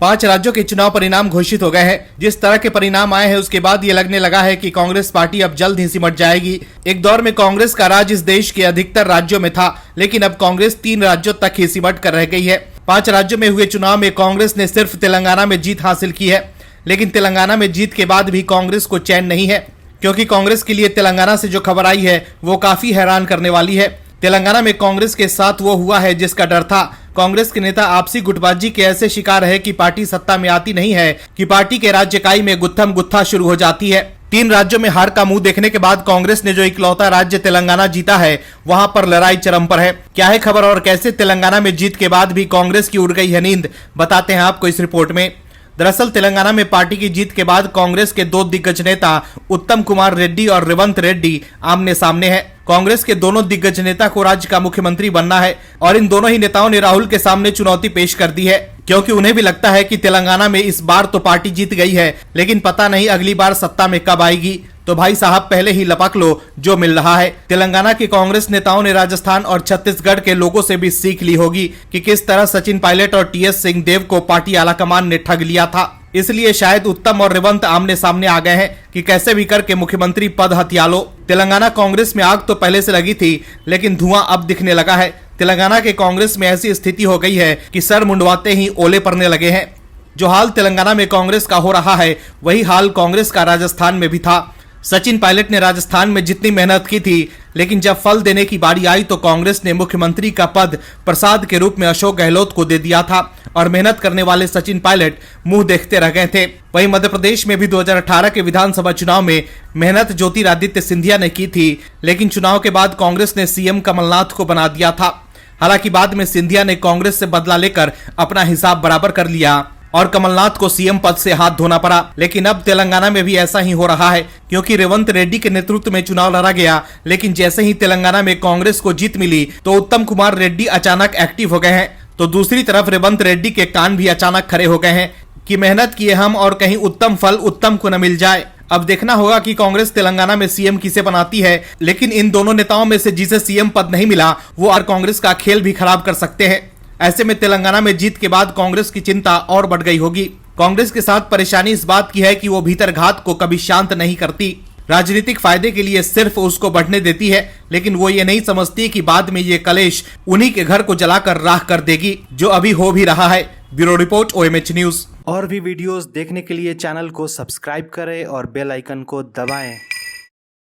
5 राज्यों के चुनाव परिणाम घोषित हो गए हैं। जिस तरह के परिणाम आए हैं उसके बाद ये लगने लगा है कि कांग्रेस पार्टी अब जल्द ही सिमट जाएगी। एक दौर में कांग्रेस का राज इस देश के अधिकतर राज्यों में था, लेकिन अब कांग्रेस 3 राज्यों तक ही सिमट कर रह गई है। 5 राज्यों में हुए चुनाव में कांग्रेस ने सिर्फ तेलंगाना में जीत हासिल की है, लेकिन तेलंगाना में जीत के बाद भी कांग्रेस को चैन नहीं है, क्योंकि कांग्रेस के लिए तेलंगाना से जो खबर आई है वो काफी हैरान करने वाली है। तेलंगाना में कांग्रेस के साथ वो हुआ है जिसका डर था। कांग्रेस के नेता आपसी गुटबाजी के ऐसे शिकार है कि पार्टी सत्ता में आती नहीं है कि पार्टी के राज्य इकाई में गुत्थम गुत्था शुरू हो जाती है। 3 राज्यों में हार का मुंह देखने के बाद कांग्रेस ने जो इकलौता राज्य तेलंगाना जीता है, वहां पर लड़ाई चरम पर है। क्या है खबर और कैसे तेलंगाना में जीत के बाद भी कांग्रेस की उड़ गई है नींद, बताते हैं आपको इस रिपोर्ट में। दरअसल तेलंगाना में पार्टी की जीत के बाद कांग्रेस के 2 दिग्गज नेता उत्तम कुमार रेड्डी और रेवंत रेड्डी आमने सामने हैं। कांग्रेस के दोनों दिग्गज नेता को राज्य का मुख्यमंत्री बनना है और इन दोनों ही नेताओं ने राहुल के सामने चुनौती पेश कर दी है, क्योंकि उन्हें भी लगता है कि तेलंगाना में इस बार तो पार्टी जीत गई है, लेकिन पता नहीं अगली बार सत्ता में कब आएगी। तो भाई साहब पहले ही लपक लो जो मिल रहा है। तेलंगाना के कांग्रेस नेताओं ने राजस्थान और छत्तीसगढ़ के लोगों से भी सीख ली होगी कि किस तरह सचिन पायलट और टीएस सिंहदेव को पार्टी आलाकमान ने ठग लिया था। इसलिए शायद उत्तम और रेवंत आमने सामने आ गए हैं कि कैसे भी करके मुख्यमंत्री पद हथिया लो। तेलंगाना कांग्रेस में आग तो पहले से लगी थी, लेकिन धुआं अब दिखने लगा है। तेलंगाना के कांग्रेस में ऐसी स्थिति हो गई है कि सर मुंडवाते ही ओले पड़ने लगे हैं। जो हाल तेलंगाना में कांग्रेस का हो रहा है, वही हाल कांग्रेस का राजस्थान में भी था। सचिन पायलट ने राजस्थान में जितनी मेहनत की थी, लेकिन जब फल देने की बारी आई तो कांग्रेस ने मुख्यमंत्री का पद प्रसाद के रूप में अशोक गहलोत को दे दिया था और मेहनत करने वाले सचिन पायलट मुंह देखते रह गए थे। वहीं मध्य प्रदेश में भी 2018 के विधानसभा चुनाव में मेहनत ज्योतिरादित्य सिंधिया ने की थी, लेकिन चुनाव के बाद कांग्रेस ने सीएम कमलनाथ को बना दिया था। हालांकि बाद में सिंधिया ने कांग्रेस से बदला लेकर अपना हिसाब बराबर कर लिया और कमलनाथ को सीएम पद से हाथ धोना पड़ा। लेकिन अब तेलंगाना में भी ऐसा ही हो रहा है, क्योंकि रेवंत रेड्डी के नेतृत्व में चुनाव लड़ा गया, लेकिन जैसे ही तेलंगाना में कांग्रेस को जीत मिली तो उत्तम कुमार रेड्डी अचानक एक्टिव हो गए हैं। तो दूसरी तरफ रेवंत रेड्डी के कान भी अचानक खड़े हो गए हैं कि मेहनत किए हम और कहीं उत्तम फल उत्तम को न मिल जाए। अब देखना होगा कि कांग्रेस तेलंगाना में सीएम किसे बनाती है, लेकिन इन दोनों नेताओं में से जिसे सीएम पद नहीं मिला वो और कांग्रेस का खेल भी खराब कर सकते हैं। ऐसे में तेलंगाना में जीत के बाद कांग्रेस की चिंता और बढ़ गई होगी। कांग्रेस के साथ परेशानी इस बात की है कि वो भीतर घात को कभी शांत नहीं करती, राजनीतिक फायदे के लिए सिर्फ उसको बढ़ने देती है, लेकिन वो ये नहीं समझती कि बाद में ये कलेश उन्हीं के घर को जलाकर राख कर देगी, जो अभी हो भी रहा है। Bureau report OMH news. और भी वीडियोस देखने के लिए चैनल को सब्सक्राइब करें और बेल आइकन को दबाएं।